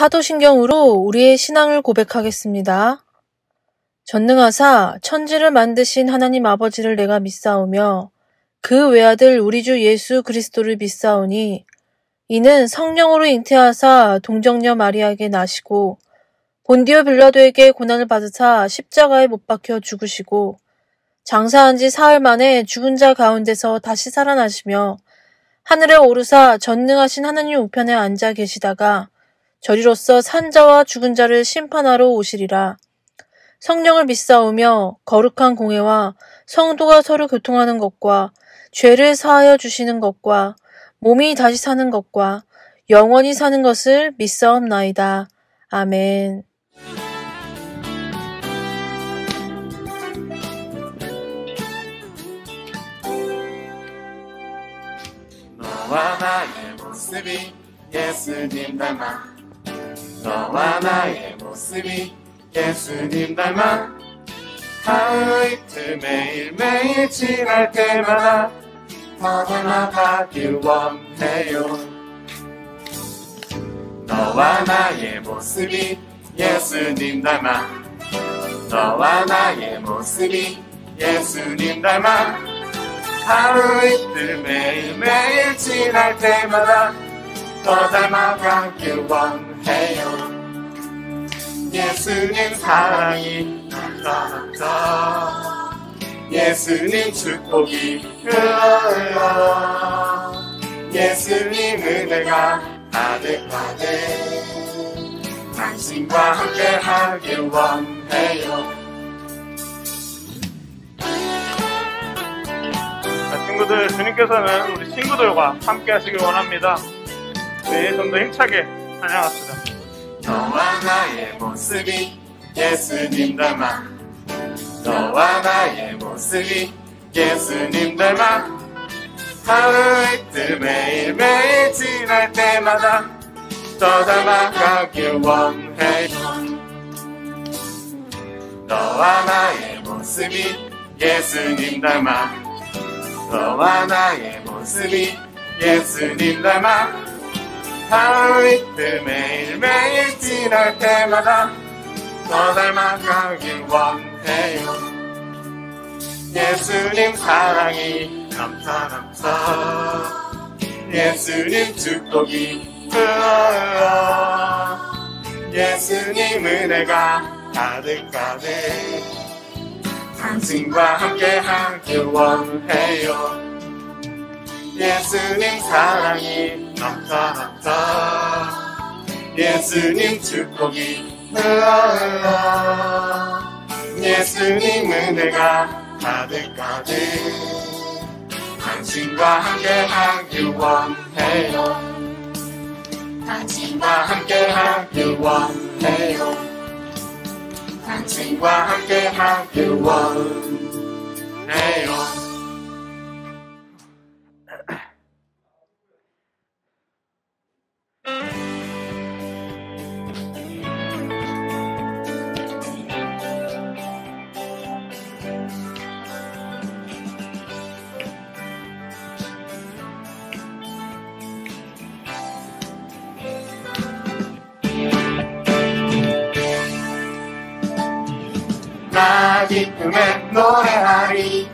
사도신경으로 우리의 신앙을 고백하겠습니다. 전능하사 천지를 만드신 하나님 아버지를 내가 믿사오며 그 외아들 우리 주 예수 그리스도를 믿사오니 이는 성령으로 잉태하사 동정녀 마리아에게 나시고 본디오 빌라도에게 고난을 받으사 십자가에 못 박혀 죽으시고 장사한 지 사흘 만에 죽은 자 가운데서 다시 살아나시며 하늘에 오르사 전능하신 하나님 우편에 앉아 계시다가 저리로서 산 자와 죽은 자를 심판하러 오시리라. 성령을 믿사오며 거룩한 공회와 성도가 서로 교통하는 것과 죄를 사하여 주시는 것과 몸이 다시 사는 것과 영원히 사는 것을 믿사옵나이다. 아멘. 너와 나의 모습이 예수님 닮아 너와 나의 모습이 예수님 닮아 하루이틀 매일매일 지날 때마다 더 닮아가길 원해요. 너와 나의 모습이 예수님 닮아 너와 나의 모습이 예수님 닮아 하루이틀 매일매일 지날 때마다 더 닮아가길 원해요. 예수님 사랑이 넘쳐 예수님 축복이 흘러 예수님 은혜가 가득가득 당신과 함께 하길 원해요. 친구들, 주님께서는 우리 친구들과 함께 하시길 원합니다. 네, 좀 더 힘차게 찬양합시다. 너와 나의 모습이 예수님 닮아 너와 나의 모습이 예수님 닮아 하루이틀 매일매일 지날 때마다 더 닮아가길 원해요. 너와 나의 모습이 예수님 닮아 너와 나의 모습이 예수님 닮아 하루이틀 매일매일 지날 때마다 더 닮아가길 원해요. 예수님 사랑이 넘쳐 예수님 축복이 흘러 예수님 은혜가 가득가득 당신과 함께 하길 원해요. 예수님 사랑이 넘쳐 예수님 축복이 흘러 예수님 은혜가 가득가득 당신과 함께 하길 원해요. 당신과 함께 하길 원해요. 당신과 함께 하길 원해요. 나 기쁨에 노래하리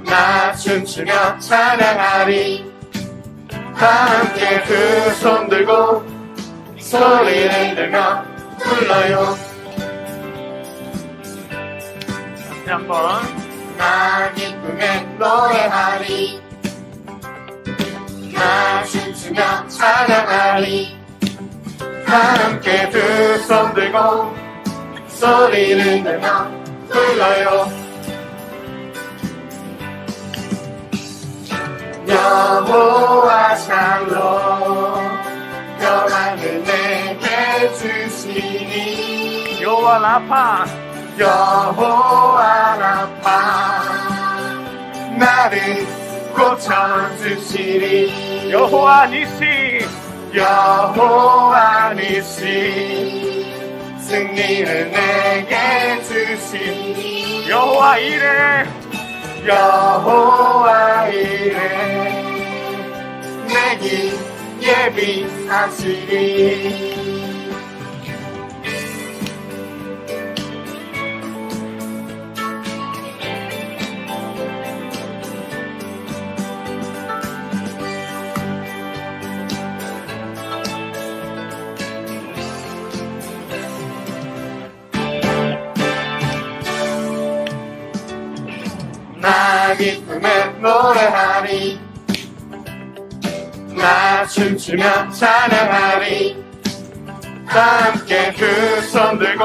나 춤추며 찬양하리 함께 두 손 들고 소리를 들며 불러요. 다시 한번. 나 기쁨에 노래하리 나 춤추며 찬양하리 함께 두 손 들고 소리를 내며 불러요. 여호와 샬롬 평안을 내게 주시니 여호와 라파 여호와 라파 나를 고쳐주시리 여호와 니시 여호와 니시 승리를 내게 주시니 여호와 이레 여호와 이레 내 길 예비하시리. 나 기쁨에 노래하리. 나 춤추며 찬양하리. 다 함께 두 손 들고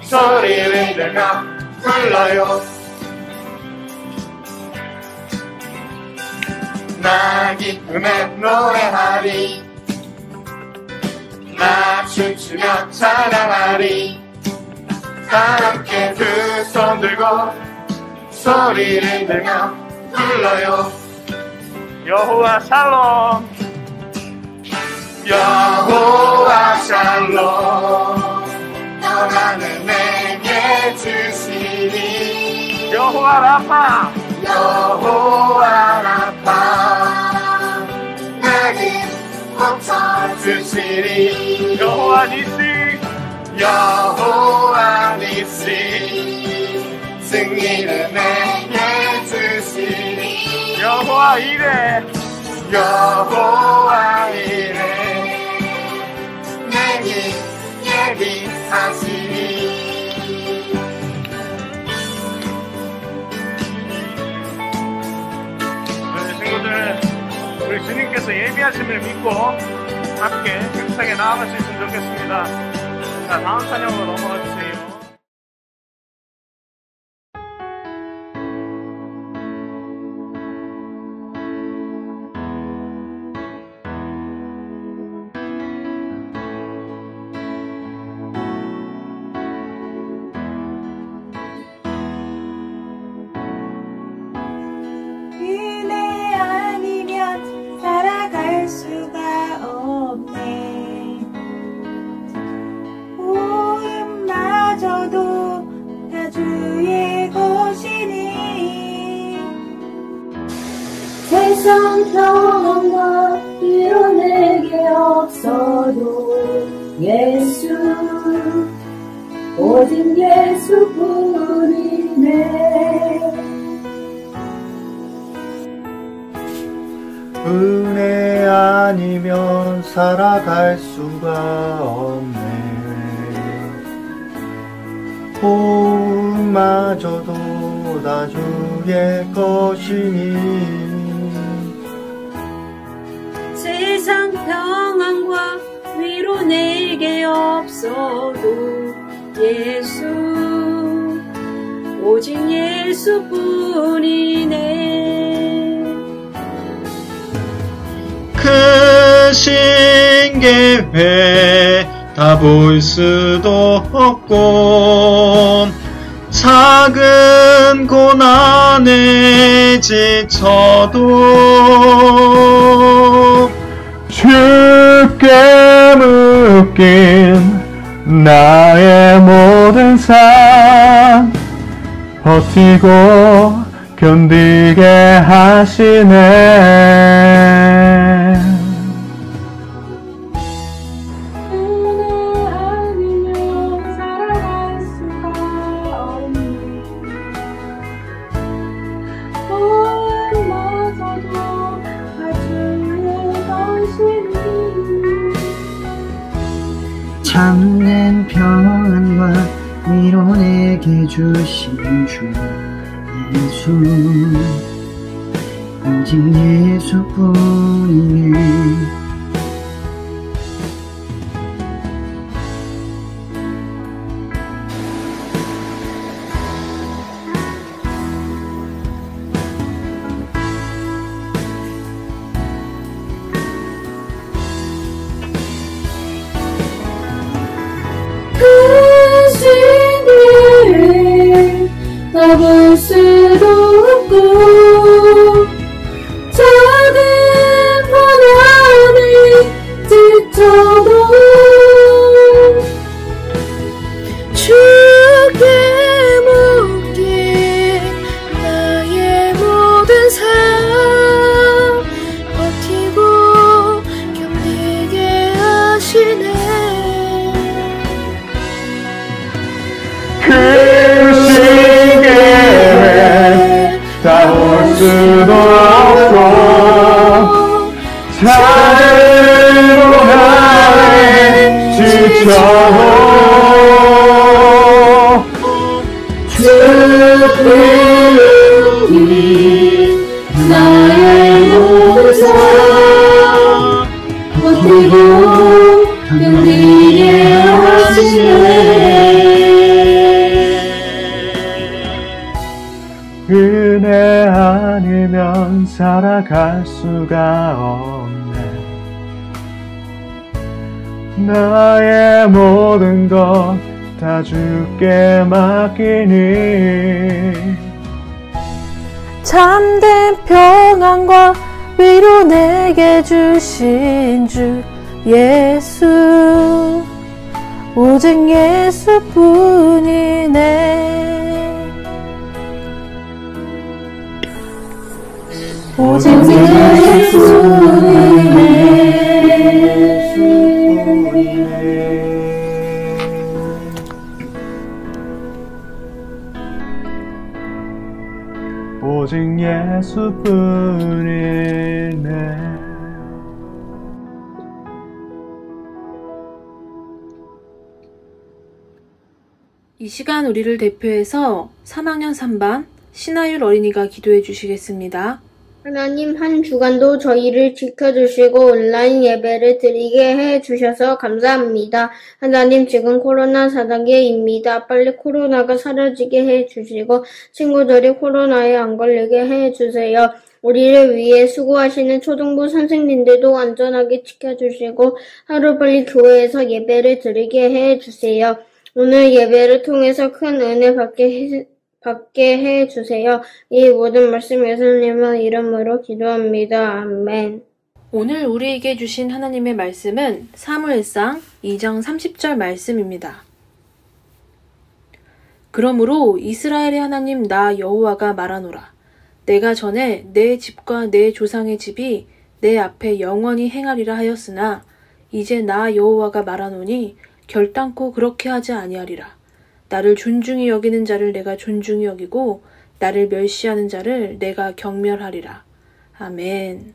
소리를 내며 불러요. 나 기쁨에 노래하리. 나 춤추며 찬양하리. 다 함께 두 손 들고 소리를 내며 불러요. 여호와 샬롬, 여호와 샬롬, 평안을 내게 주시니. 여호와 라파, 여호와 라파, 내게 고쳐주시니. 여호와 니시, 여호와 니시, 승리를 내게 주시니. 여호와 이레, 여호와 이레, 내게 예비하시니. 우리 친구들, 우리 주님께서 예비하심을 믿고 함께 힘차게 나아갈 수 있으면 좋겠습니다. 자, 다음 찬양으로 넘어가 주세요. 은혜 아니면 살아갈 수가 없네. 호흡마저도 다 주의 것이니. 세상 평안과 위로 내게 없어도 예수, 오직 예수뿐이네. 은혜 아니면 살아갈 수가 없네. 호흡마저도 다 주의 것이니. 세상 평안과 위로 내게 없어도 예수, 오직 예수뿐이네. 크신 계획 다 볼 수도 없고 작은 고난에 지쳐도 쉽게 묶인 나의 모든 삶 버티고 견디게 하시네. 은혜 아니면 살아갈 수가 없네. 호흡마저도 다 주의 것이니. 참된 평안과 위로 내게 주신 주 예수, 오직 예수뿐이네. 크신 계획 다 볼 수도 없고 작은 고난에 수도 없고 자유로 나의 지쳐도 주님이 나의 모든 삶 버티고 견디게 하시네. 은혜 아니면 살아갈 수가 없네. 나의 모든 것 다 주께 맡기니 참된 평안과 위로 내게 주신 주 예수, 오직 예수뿐이네. 오직 예수뿐이네. 오직 예수뿐이네. 이 시간 우리를 대표해서 3학년 3반 신하율 어린이가 기도해 주시겠습니다. 하나님, 한 주간도 저희를 지켜주시고 온라인 예배를 드리게 해주셔서 감사합니다. 하나님, 지금 코로나 4단계입니다. 빨리 코로나가 사라지게 해주시고 친구들이 코로나에 안 걸리게 해주세요. 우리를 위해 수고하시는 초등부 선생님들도 안전하게 지켜주시고 하루빨리 교회에서 예배를 드리게 해주세요. 오늘 예배를 통해서 큰 은혜 받게 해주세요. 이 모든 말씀 예수님의 이름으로 기도합니다. 아멘. 오늘 우리에게 주신 하나님의 말씀은 사무엘상 2장 30절 말씀입니다. 그러므로 이스라엘의 하나님 나 여호와가 말하노라. 내가 전에 내 집과 내 조상의 집이 내 앞에 영원히 행하리라 하였으나 이제 나 여호와가 말하노니 결단코 그렇게 하지 아니하리라. 나를 존중히 여기는 자를 내가 존중히 여기고 나를 멸시하는 자를 내가 경멸하리라. 아멘.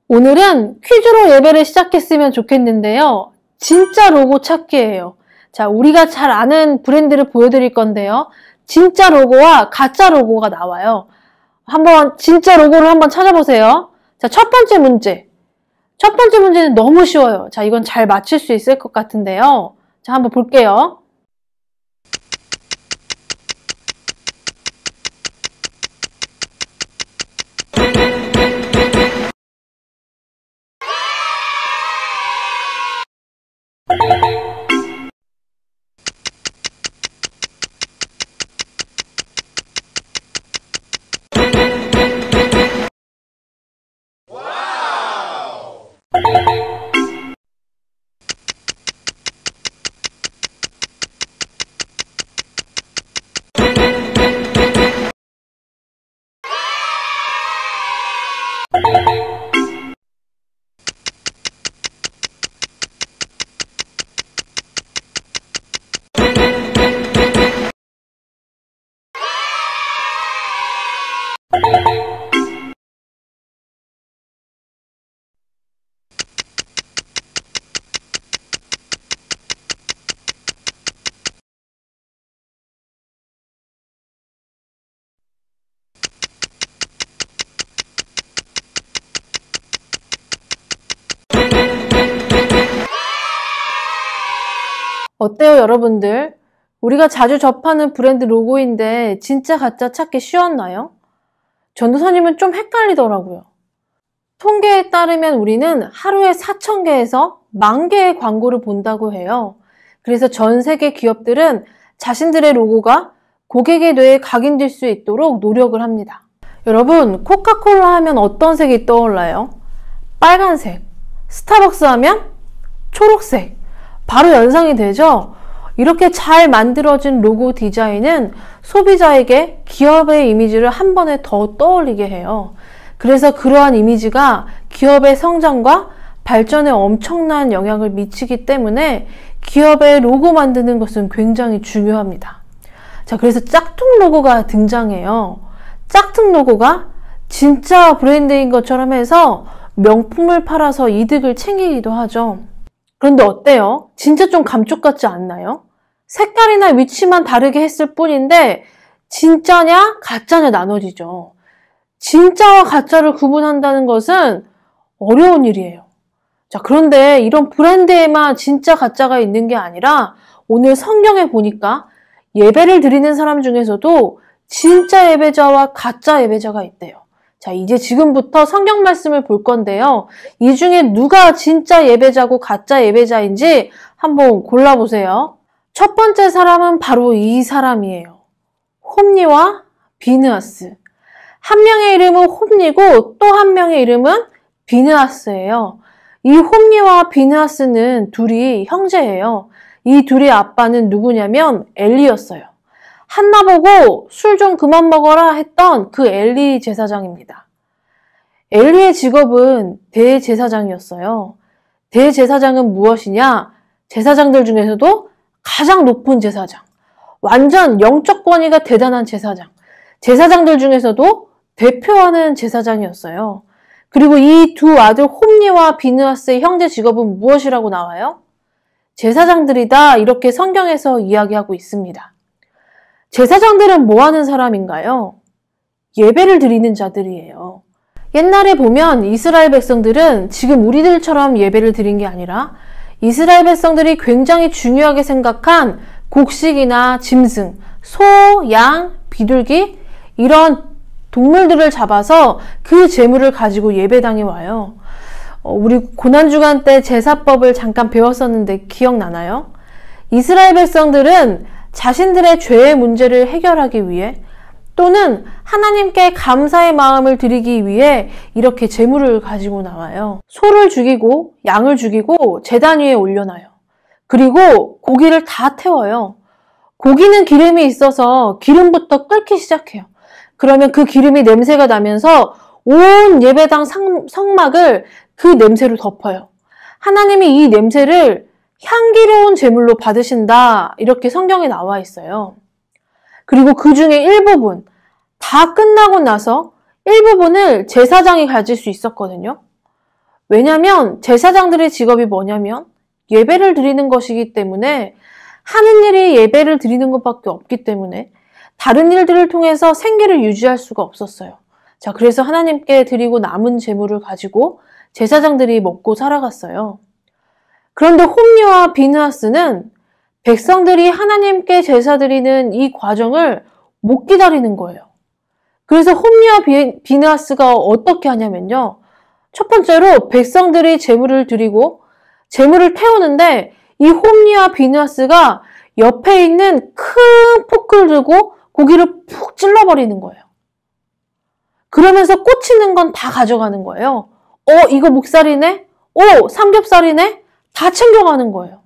오늘은 퀴즈로 예배를 시작했으면 좋겠는데요. 진짜 로고 찾기예요. 자, 우리가 잘 아는 브랜드를 보여드릴 건데요. 진짜 로고와 가짜 로고가 나와요. 한번 진짜 로고를 한번 찾아보세요. 자, 첫 번째 문제. 첫 번째 문제는 너무 쉬워요. 자, 이건 잘 맞출 수 있을 것 같은데요. 자, 한번 볼게요. 어때요, 여러분들? 우리가 자주 접하는 브랜드 로고인데 진짜 가짜 찾기 쉬웠나요? 전도사님은 좀 헷갈리더라고요. 통계에 따르면 우리는 하루에 4,000개에서 10,000개의 광고를 본다고 해요. 그래서 전 세계 기업들은 자신들의 로고가 고객의 뇌에 각인될 수 있도록 노력을 합니다. 여러분, 코카콜라 하면 어떤 색이 떠올라요? 빨간색. 스타벅스 하면 초록색. 바로 연상이 되죠? 이렇게 잘 만들어진 로고 디자인은 소비자에게 기업의 이미지를 한 번에 더 떠올리게 해요. 그래서 그러한 이미지가 기업의 성장과 발전에 엄청난 영향을 미치기 때문에 기업의 로고 만드는 것은 굉장히 중요합니다. 자, 그래서 짝퉁 로고가 등장해요. 짝퉁 로고가 진짜 브랜드인 것처럼 해서 명품을 팔아서 이득을 챙기기도 하죠. 그런데 어때요? 진짜 좀 감쪽 같지 않나요? 색깔이나 위치만 다르게 했을 뿐인데 진짜냐 가짜냐 나눠지죠. 진짜와 가짜를 구분한다는 것은 어려운 일이에요. 자, 그런데 이런 브랜드에만 진짜 가짜가 있는 게 아니라 오늘 성경에 보니까 예배를 드리는 사람 중에서도 진짜 예배자와 가짜 예배자가 있대요. 자, 이제 지금부터 성경 말씀을 볼 건데요. 이 중에 누가 진짜 예배자고 가짜 예배자인지 한번 골라보세요. 첫 번째 사람은 바로 이 사람이에요. 홈니와 비느하스. 한 명의 이름은 홈니고 또 한 명의 이름은 비느하스예요. 이 홈니와 비느하스는 둘이 형제예요. 이 둘의 아빠는 누구냐면 엘리였어요. 한나 보고 술 좀 그만 먹어라 했던 그 엘리 제사장입니다. 엘리의 직업은 대제사장이었어요. 대제사장은 무엇이냐? 제사장들 중에서도 가장 높은 제사장. 완전 영적 권위가 대단한 제사장. 제사장들 중에서도 대표하는 제사장이었어요. 그리고 이 두 아들 홈니와 비느하스의 형제 직업은 무엇이라고 나와요? 제사장들이다, 이렇게 성경에서 이야기하고 있습니다. 제사장들은 뭐 하는 사람인가요? 예배를 드리는 자들이에요. 옛날에 보면 이스라엘 백성들은 지금 우리들처럼 예배를 드린 게 아니라 이스라엘 백성들이 굉장히 중요하게 생각한 곡식이나 짐승, 소, 양, 비둘기 이런 동물들을 잡아서 그 제물을 가지고 예배당에 와요. 우리 고난주간 때 제사법을 잠깐 배웠었는데 기억나나요? 이스라엘 백성들은 자신들의 죄의 문제를 해결하기 위해 또는 하나님께 감사의 마음을 드리기 위해 이렇게 제물을 가지고 나와요. 소를 죽이고 양을 죽이고 제단 위에 올려놔요. 그리고 고기를 다 태워요. 고기는 기름이 있어서 기름부터 끓기 시작해요. 그러면 그 기름이 냄새가 나면서 온 예배당 성막을 그 냄새로 덮어요. 하나님이 이 냄새를 향기로운 제물로 받으신다, 이렇게 성경에 나와 있어요. 그리고 그 중에 일부분, 다 끝나고 나서 일부분을 제사장이 가질 수 있었거든요. 왜냐면 제사장들의 직업이 뭐냐면 예배를 드리는 것이기 때문에 하는 일이 예배를 드리는 것밖에 없기 때문에 다른 일들을 통해서 생계를 유지할 수가 없었어요. 자, 그래서 하나님께 드리고 남은 제물을 가지고 제사장들이 먹고 살아갔어요. 그런데 홈니와 비느하스는 백성들이 하나님께 제사 드리는 이 과정을 못 기다리는 거예요. 그래서 홈니와 비느하스가 어떻게 하냐면요. 첫 번째로 백성들이 제물을 드리고 제물을 태우는데 이 홈니와 비느하스가 옆에 있는 큰 포크를 들고 고기를 푹 찔러버리는 거예요. 그러면서 꽂히는 건 다 가져가는 거예요. 이거 목살이네? 삼겹살이네? 다 챙겨가는 거예요.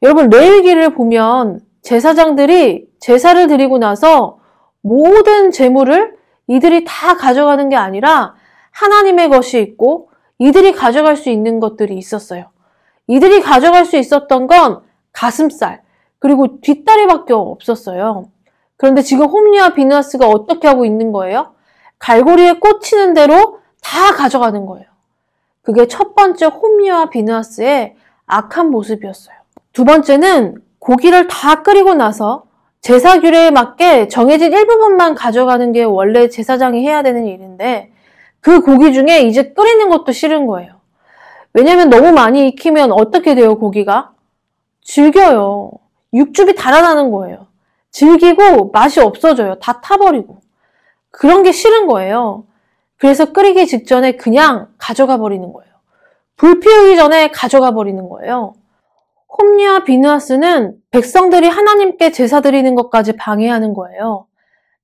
여러분, 레위기를 보면 제사장들이 제사를 드리고 나서 모든 제물을 이들이 다 가져가는 게 아니라 하나님의 것이 있고 이들이 가져갈 수 있는 것들이 있었어요. 이들이 가져갈 수 있었던 건 가슴살, 그리고 뒷다리밖에 없었어요. 그런데 지금 홈니와 비느하스가 어떻게 하고 있는 거예요? 갈고리에 꽂히는 대로 다 가져가는 거예요. 그게 첫 번째 홈니와 비느하스의 악한 모습이었어요. 두 번째는 고기를 다 끓이고 나서 제사 규례에 맞게 정해진 일부분만 가져가는 게 원래 제사장이 해야 되는 일인데 그 고기 중에 이제 끓이는 것도 싫은 거예요. 왜냐면 너무 많이 익히면 어떻게 돼요, 고기가? 질겨요. 육즙이 달아나는 거예요. 질기고 맛이 없어져요. 다 타버리고. 그런 게 싫은 거예요. 그래서 끓이기 직전에 그냥 가져가 버리는 거예요. 불 피우기 전에 가져가 버리는 거예요. 홈니와 비느하스는 백성들이 하나님께 제사 드리는 것까지 방해하는 거예요.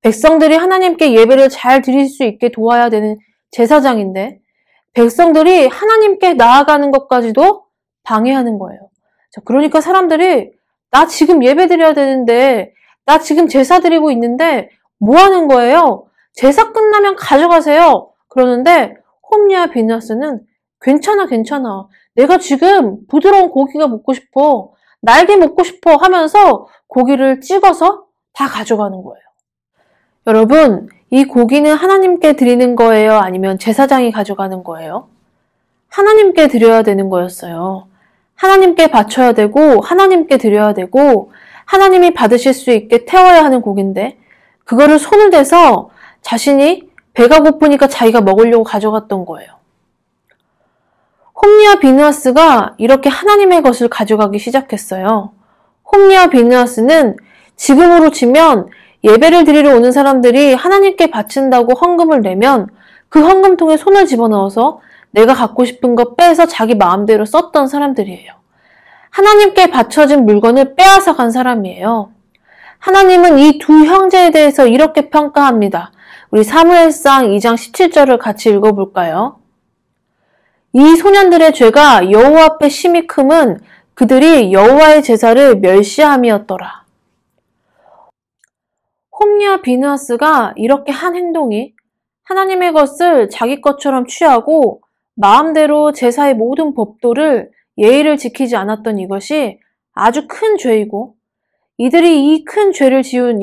백성들이 하나님께 예배를 잘 드릴 수 있게 도와야 되는 제사장인데 백성들이 하나님께 나아가는 것까지도 방해하는 거예요. 자, 그러니까 사람들이 나 지금 예배 드려야 되는데 나 지금 제사 드리고 있는데 뭐 하는 거예요? 제사 끝나면 가져가세요. 그러는데 홈니와 비느하스는 괜찮아. 내가 지금 부드러운 고기가 먹고 싶어. 날개 먹고 싶어 하면서 고기를 찍어서 다 가져가는 거예요. 여러분, 이 고기는 하나님께 드리는 거예요? 아니면 제사장이 가져가는 거예요? 하나님께 드려야 되는 거였어요. 하나님께 바쳐야 되고 하나님께 드려야 되고 하나님이 받으실 수 있게 태워야 하는 고기인데 그거를 손을 대서 자신이 배가 고프니까 자기가 먹으려고 가져갔던 거예요. 홈리와 비느하스가 이렇게 하나님의 것을 가져가기 시작했어요. 홈리와 비느하스는 지금으로 치면 예배를 드리러 오는 사람들이 하나님께 바친다고 헌금을 내면 그 헌금통에 손을 집어넣어서 내가 갖고 싶은 거 빼서 자기 마음대로 썼던 사람들이에요. 하나님께 바쳐진 물건을 빼앗아 간 사람이에요. 하나님은 이 두 형제에 대해서 이렇게 평가합니다. 우리 사무엘상 2장 17절을 같이 읽어볼까요? 이 소년들의 죄가 여호와 앞에 심히 크면 그들이 여호와의 제사를 멸시함이었더라. 홈리와 비느하스가 이렇게 한 행동이 하나님의 것을 자기 것처럼 취하고 마음대로 제사의 모든 법도를 예의를 지키지 않았던 이것이 아주 큰 죄이고 이들이 이 큰 죄를 지은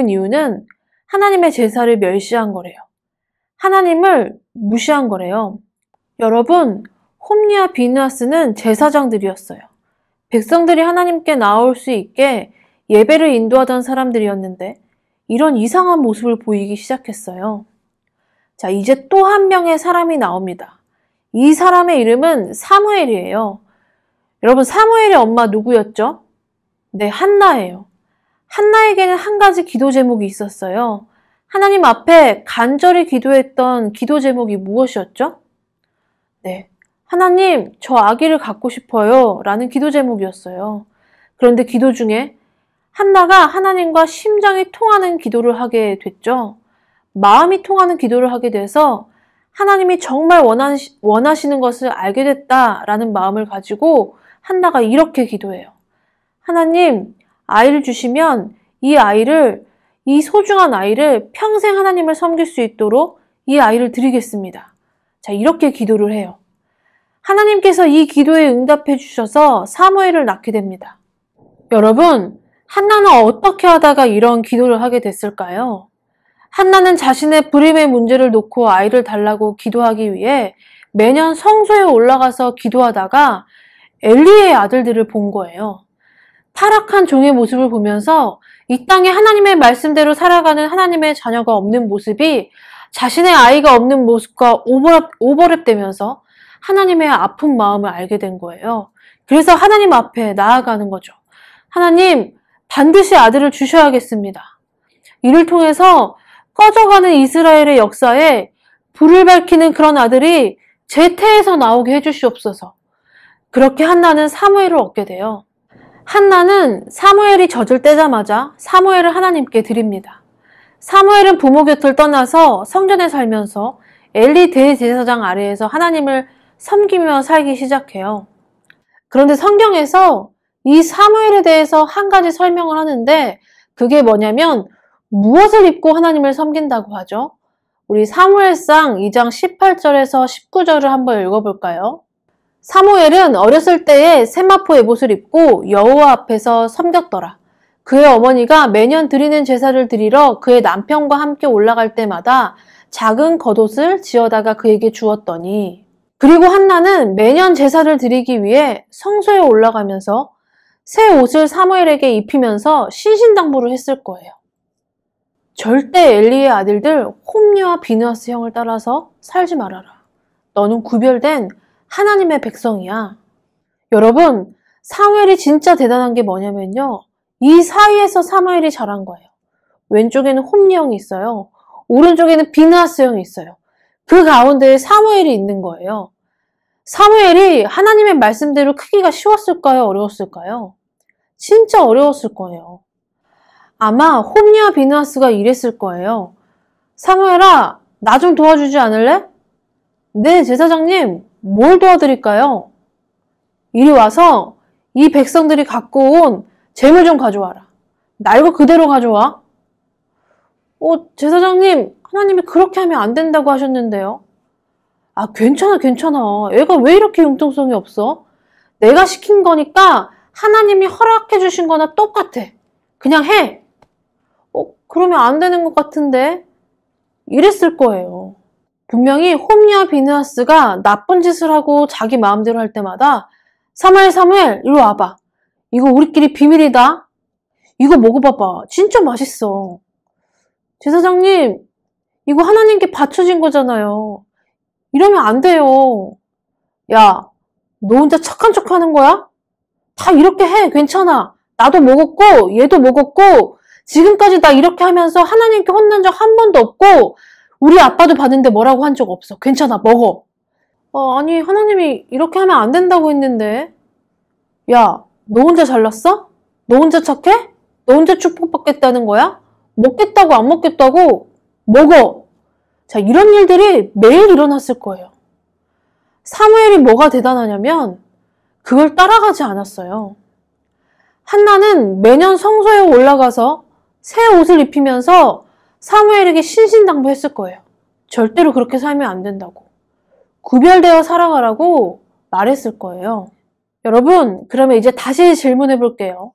이유는 하나님의 제사를 멸시한 거래요. 하나님을 무시한 거래요. 여러분, 홈리와 비느하스는 제사장들이었어요. 백성들이 하나님께 나올 수 있게 예배를 인도하던 사람들이었는데 이런 이상한 모습을 보이기 시작했어요. 자, 이제 또 한 명의 사람이 나옵니다. 이 사람의 이름은 사무엘이에요. 여러분, 사무엘의 엄마 누구였죠? 네, 한나예요. 한나에게는 한 가지 기도 제목이 있었어요. 하나님 앞에 간절히 기도했던 기도 제목이 무엇이었죠? 네, 하나님, 저 아기를 갖고 싶어요 라는 기도 제목이었어요. 그런데 기도 중에 한나가 하나님과 심장이 통하는 기도를 하게 됐죠. 마음이 통하는 기도를 하게 돼서 하나님이 정말 원하시는 것을 알게 됐다라는 마음을 가지고 한나가 이렇게 기도해요. 하나님, 아이를 주시면 이 소중한 아이를 평생 하나님을 섬길 수 있도록 이 아이를 드리겠습니다. 자, 이렇게 기도를 해요. 하나님께서 이 기도에 응답해 주셔서 사무엘을 낳게 됩니다. 여러분, 한나는 어떻게 하다가 이런 기도를 하게 됐을까요? 한나는 자신의 불임의 문제를 놓고 아이를 달라고 기도하기 위해 매년 성소에 올라가서 기도하다가 엘리의 아들들을 본 거예요. 타락한 종의 모습을 보면서 이 땅에 하나님의 말씀대로 살아가는 하나님의 자녀가 없는 모습이 자신의 아이가 없는 모습과 오버랩되면서 하나님의 아픈 마음을 알게 된 거예요. 그래서 하나님 앞에 나아가는 거죠. 하나님, 반드시 아들을 주셔야겠습니다. 이를 통해서 꺼져가는 이스라엘의 역사에 불을 밝히는 그런 아들이 제 태에서 나오게 해주시옵소서. 그렇게 한나는 사무엘을 얻게 돼요. 한나는 사무엘이 젖을 떼자마자 사무엘을 하나님께 드립니다. 사무엘은 부모 곁을 떠나서 성전에 살면서 엘리 대제사장 아래에서 하나님을 섬기며 살기 시작해요. 그런데 성경에서 이 사무엘에 대해서 한 가지 설명을 하는데 그게 뭐냐면 무엇을 입고 하나님을 섬긴다고 하죠? 우리 사무엘상 2장 18절에서 19절을 한번 읽어볼까요? 사무엘은 어렸을 때에 세마포 에봇을 입고 여호와 앞에서 섬겼더라. 그의 어머니가 매년 드리는 제사를 드리러 그의 남편과 함께 올라갈 때마다 작은 겉옷을 지어다가 그에게 주었더니 그리고 한나는 매년 제사를 드리기 위해 성소에 올라가면서 새 옷을 사무엘에게 입히면서 신신당부를 했을 거예요. 절대 엘리의 아들들 홈리와 비느하스 형을 따라서 살지 말아라. 너는 구별된 하나님의 백성이야. 여러분, 사무엘이 진짜 대단한 게 뭐냐면요. 이 사이에서 사무엘이 자란 거예요. 왼쪽에는 홈리 형이 있어요. 오른쪽에는 비느하스 형이 있어요. 그 가운데에 사무엘이 있는 거예요. 사무엘이 하나님의 말씀대로 크기가 쉬웠을까요? 어려웠을까요? 진짜 어려웠을 거예요. 아마 홈리와 비느하스가 이랬을 거예요. 사무엘아, 나 좀 도와주지 않을래? 네, 제사장님, 뭘 도와드릴까요? 이리 와서 이 백성들이 갖고 온 재물 좀 가져와라. 나 이거 그대로 가져와. 제사장님, 하나님이 그렇게 하면 안 된다고 하셨는데요. 아, 괜찮아. 애가 왜 이렇게 융통성이 없어? 내가 시킨 거니까 하나님이 허락해 주신 거나 똑같아. 그냥 해. 그러면 안 되는 것 같은데? 이랬을 거예요. 분명히 홈리와 비느하스가 나쁜 짓을 하고 자기 마음대로 할 때마다 사무엘 이리 와봐. 이거 우리끼리 비밀이다. 이거 먹어봐봐. 진짜 맛있어. 제사장님, 이거 하나님께 바쳐진 거잖아요. 이러면 안 돼요. 야, 너 혼자 착한 척 하는 거야? 다 이렇게 해. 괜찮아. 나도 먹었고 얘도 먹었고 지금까지 나 이렇게 하면서 하나님께 혼난 적 한 번도 없고 우리 아빠도 봤는데 뭐라고 한 적 없어. 괜찮아. 먹어. 아니 하나님이 이렇게 하면 안 된다고 했는데. 야, 너 혼자 잘났어? 너 혼자 착해? 너 혼자 축복받겠다는 거야? 먹겠다고 안 먹겠다고? 먹어. 자, 이런 일들이 매일 일어났을 거예요. 사무엘이 뭐가 대단하냐면 그걸 따라가지 않았어요. 한나는 매년 성소에 올라가서 새 옷을 입히면서 사무엘에게 신신당부했을 거예요. 절대로 그렇게 살면 안 된다고. 구별되어 살아가라고 말했을 거예요. 여러분, 그러면 이제 다시 질문해 볼게요.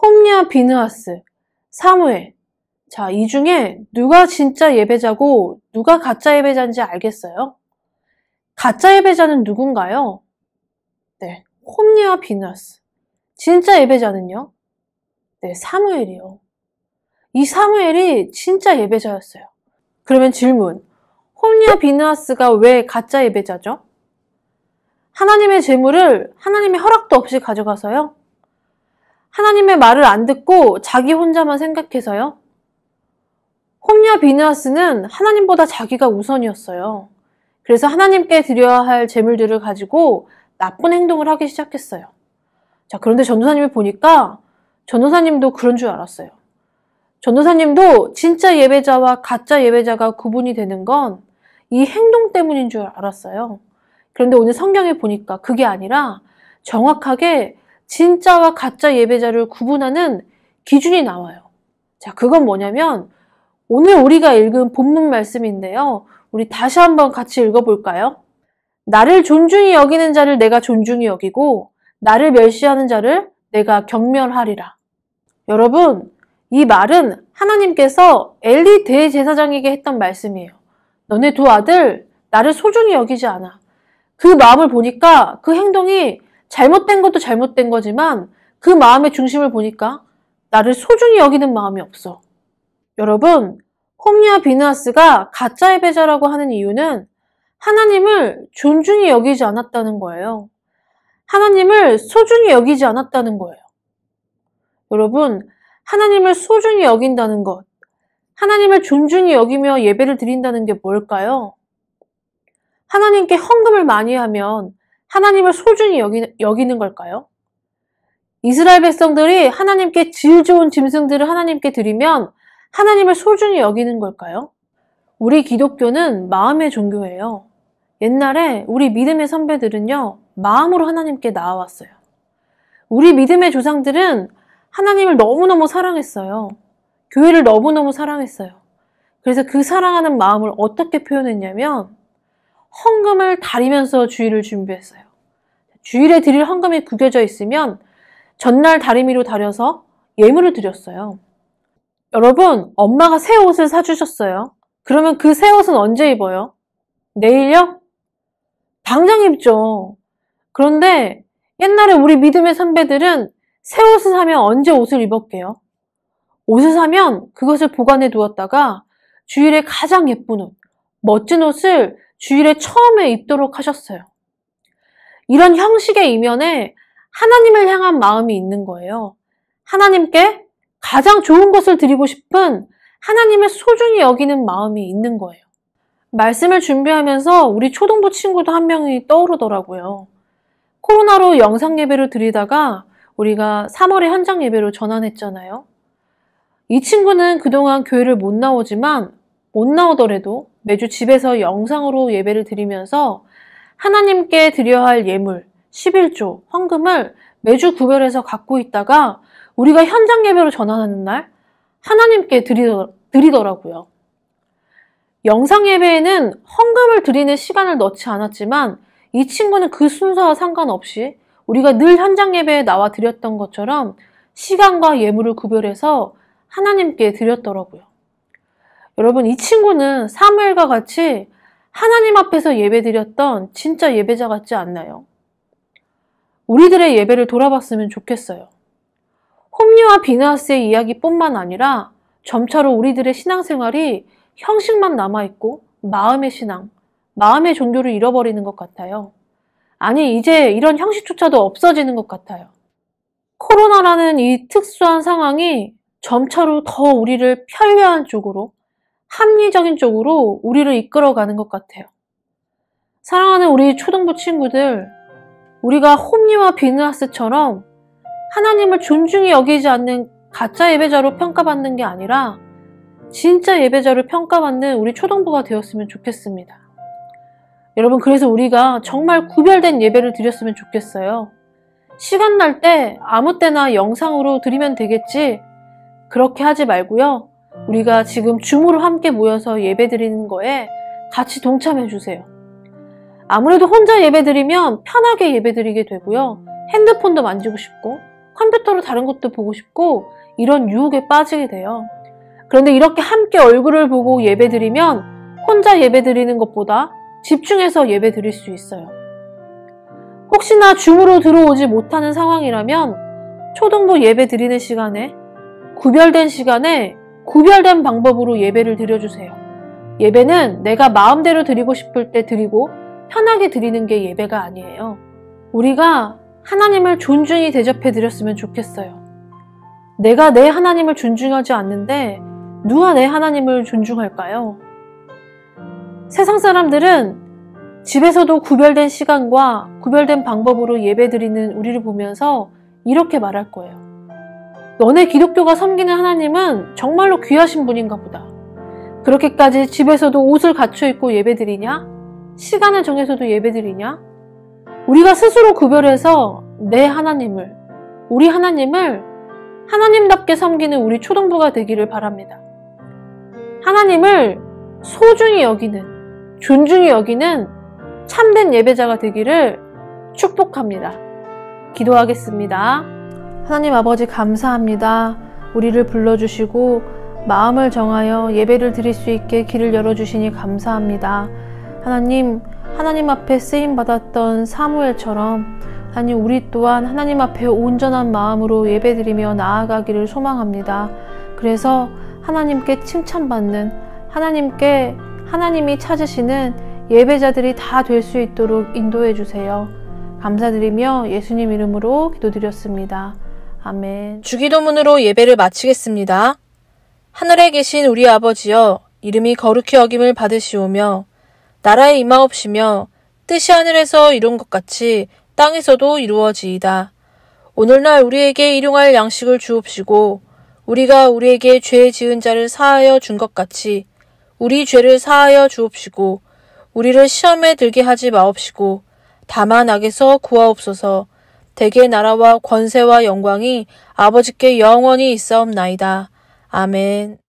홈리와 비느하스, 사무엘. 자, 이 중에 누가 진짜 예배자고 누가 가짜 예배자인지 알겠어요? 가짜 예배자는 누군가요? 네, 홈리와 비느하스. 진짜 예배자는요? 네, 사무엘이요. 이 사무엘이 진짜 예배자였어요. 그러면 질문. 홈리와 비느하스가 왜 가짜 예배자죠? 하나님의 재물을 하나님의 허락도 없이 가져가서요? 하나님의 말을 안 듣고 자기 혼자만 생각해서요? 홈리와 비느하스는 하나님보다 자기가 우선이었어요. 그래서 하나님께 드려야 할 재물들을 가지고 나쁜 행동을 하기 시작했어요. 자, 그런데 전도사님을 보니까 전도사님도 그런 줄 알았어요. 전도사님도 진짜 예배자와 가짜 예배자가 구분이 되는 건 이 행동 때문인 줄 알았어요. 그런데 오늘 성경에 보니까 그게 아니라 정확하게 진짜와 가짜 예배자를 구분하는 기준이 나와요. 자, 그건 뭐냐면 오늘 우리가 읽은 본문 말씀인데요. 우리 다시 한번 같이 읽어볼까요? 나를 존중히 여기는 자를 내가 존중히 여기고 나를 멸시하는 자를 내가 경멸하리라. 여러분, 이 말은 하나님께서 엘리 대제사장에게 했던 말씀이에요. 너네 두 아들 나를 소중히 여기지 않아. 그 마음을 보니까 그 행동이 잘못된 것도 잘못된 거지만 그 마음의 중심을 보니까 나를 소중히 여기는 마음이 없어. 여러분, 홈리와 비느하스가 가짜 예배자라고 하는 이유는 하나님을 존중히 여기지 않았다는 거예요. 하나님을 소중히 여기지 않았다는 거예요. 여러분, 하나님을 소중히 여긴다는 것, 하나님을 존중히 여기며 예배를 드린다는 게 뭘까요? 하나님께 헌금을 많이 하면 하나님을 소중히 여기는 걸까요? 이스라엘 백성들이 하나님께 질 좋은 짐승들을 하나님께 드리면 하나님을 소중히 여기는 걸까요? 우리 기독교는 마음의 종교예요. 옛날에 우리 믿음의 선배들은요, 마음으로 하나님께 나아왔어요. 우리 믿음의 조상들은 하나님을 너무너무 사랑했어요. 교회를 너무너무 사랑했어요. 그래서 그 사랑하는 마음을 어떻게 표현했냐면 헌금을 다리면서 주일을 준비했어요. 주일에 드릴 헌금이 구겨져 있으면 전날 다리미로 다려서 예물을 드렸어요. 여러분, 엄마가 새 옷을 사주셨어요. 그러면 그 새 옷은 언제 입어요? 내일요? 당장 입죠. 그런데 옛날에 우리 믿음의 선배들은 새 옷을 사면 언제 옷을 입었게요? 옷을 사면 그것을 보관해 두었다가 주일에 가장 예쁜 옷, 멋진 옷을 주일에 처음에 입도록 하셨어요. 이런 형식의 이면에 하나님을 향한 마음이 있는 거예요. 하나님께 가장 좋은 것을 드리고 싶은 하나님을 소중히 여기는 마음이 있는 거예요. 말씀을 준비하면서 우리 초등부 친구도 한 명이 떠오르더라고요. 코로나로 영상 예배를 드리다가 우리가 3월에 현장 예배로 전환했잖아요. 이 친구는 그동안 교회를 못 나오지만 못 나오더라도 매주 집에서 영상으로 예배를 드리면서 하나님께 드려야 할 예물, 11조, 헌금을 매주 구별해서 갖고 있다가 우리가 현장 예배로 전환하는 날 하나님께 드리더라고요. 영상 예배에는 헌금을 드리는 시간을 넣지 않았지만 이 친구는 그 순서와 상관없이 우리가 늘 현장 예배에 나와 드렸던 것처럼 시간과 예물을 구별해서 하나님께 드렸더라고요. 여러분, 이 친구는 사무엘과 같이 하나님 앞에서 예배드렸던 진짜 예배자 같지 않나요? 우리들의 예배를 돌아봤으면 좋겠어요. 홈리와 비느하스의 이야기뿐만 아니라 점차로 우리들의 신앙생활이 형식만 남아있고 마음의 신앙, 마음의 종교를 잃어버리는 것 같아요. 아니, 이제 이런 형식조차도 없어지는 것 같아요. 코로나라는 이 특수한 상황이 점차로 더 우리를 편리한 쪽으로, 합리적인 쪽으로 우리를 이끌어가는 것 같아요. 사랑하는 우리 초등부 친구들, 우리가 홈리와 비느하스처럼 하나님을 존중히 여기지 않는 가짜 예배자로 평가받는 게 아니라 진짜 예배자로 평가받는 우리 초등부가 되었으면 좋겠습니다. 여러분, 그래서 우리가 정말 구별된 예배를 드렸으면 좋겠어요. 시간 날 때 아무 때나 영상으로 드리면 되겠지, 그렇게 하지 말고요. 우리가 지금 줌으로 함께 모여서 예배 드리는 거에 같이 동참해 주세요. 아무래도 혼자 예배 드리면 편하게 예배 드리게 되고요. 핸드폰도 만지고 싶고 컴퓨터로 다른 것도 보고 싶고 이런 유혹에 빠지게 돼요. 그런데 이렇게 함께 얼굴을 보고 예배 드리면 혼자 예배 드리는 것보다 집중해서 예배 드릴 수 있어요. 혹시나 줌으로 들어오지 못하는 상황이라면 초등부 예배 드리는 시간에 구별된 시간에 구별된 방법으로 예배를 드려주세요. 예배는 내가 마음대로 드리고 싶을 때 드리고 편하게 드리는 게 예배가 아니에요. 우리가 하나님을 존중히 대접해 드렸으면 좋겠어요. 내가 내 하나님을 존중하지 않는데 누가 내 하나님을 존중할까요? 세상 사람들은 집에서도 구별된 시간과 구별된 방법으로 예배 드리는 우리를 보면서 이렇게 말할 거예요. 너네 기독교가 섬기는 하나님은 정말로 귀하신 분인가 보다. 그렇게까지 집에서도 옷을 갖춰 입고 예배 드리냐? 시간을 정해서도 예배 드리냐? 우리가 스스로 구별해서 내 하나님을, 우리 하나님을 하나님답게 섬기는 우리 초등부가 되기를 바랍니다. 하나님을 소중히 여기는, 존중히 여기는 참된 예배자가 되기를 축복합니다. 기도하겠습니다. 하나님 아버지, 감사합니다. 우리를 불러주시고 마음을 정하여 예배를 드릴 수 있게 길을 열어주시니 감사합니다. 하나님 앞에 쓰임받았던 사무엘처럼 하나님, 우리 또한 하나님 앞에 온전한 마음으로 예배드리며 나아가기를 소망합니다. 그래서 하나님께 칭찬받는, 하나님이 찾으시는 예배자들이 다 될 수 있도록 인도해 주세요. 감사드리며 예수님 이름으로 기도드렸습니다. 아멘. 주기도문으로 예배를 마치겠습니다. 하늘에 계신 우리 아버지여, 이름이 거룩히 여김을 받으시오며 나라에 임하옵시며 뜻이 하늘에서 이룬 것 같이 땅에서도 이루어지이다. 오늘날 우리에게 일용할 양식을 주옵시고 우리가 우리에게 죄 지은 자를 사하여 준 것 같이 우리 죄를 사하여 주옵시고 우리를 시험에 들게 하지 마옵시고 다만 악에서 구하옵소서. 대개 나라와 권세와 영광이 아버지께 영원히 있사옵나이다. 아멘.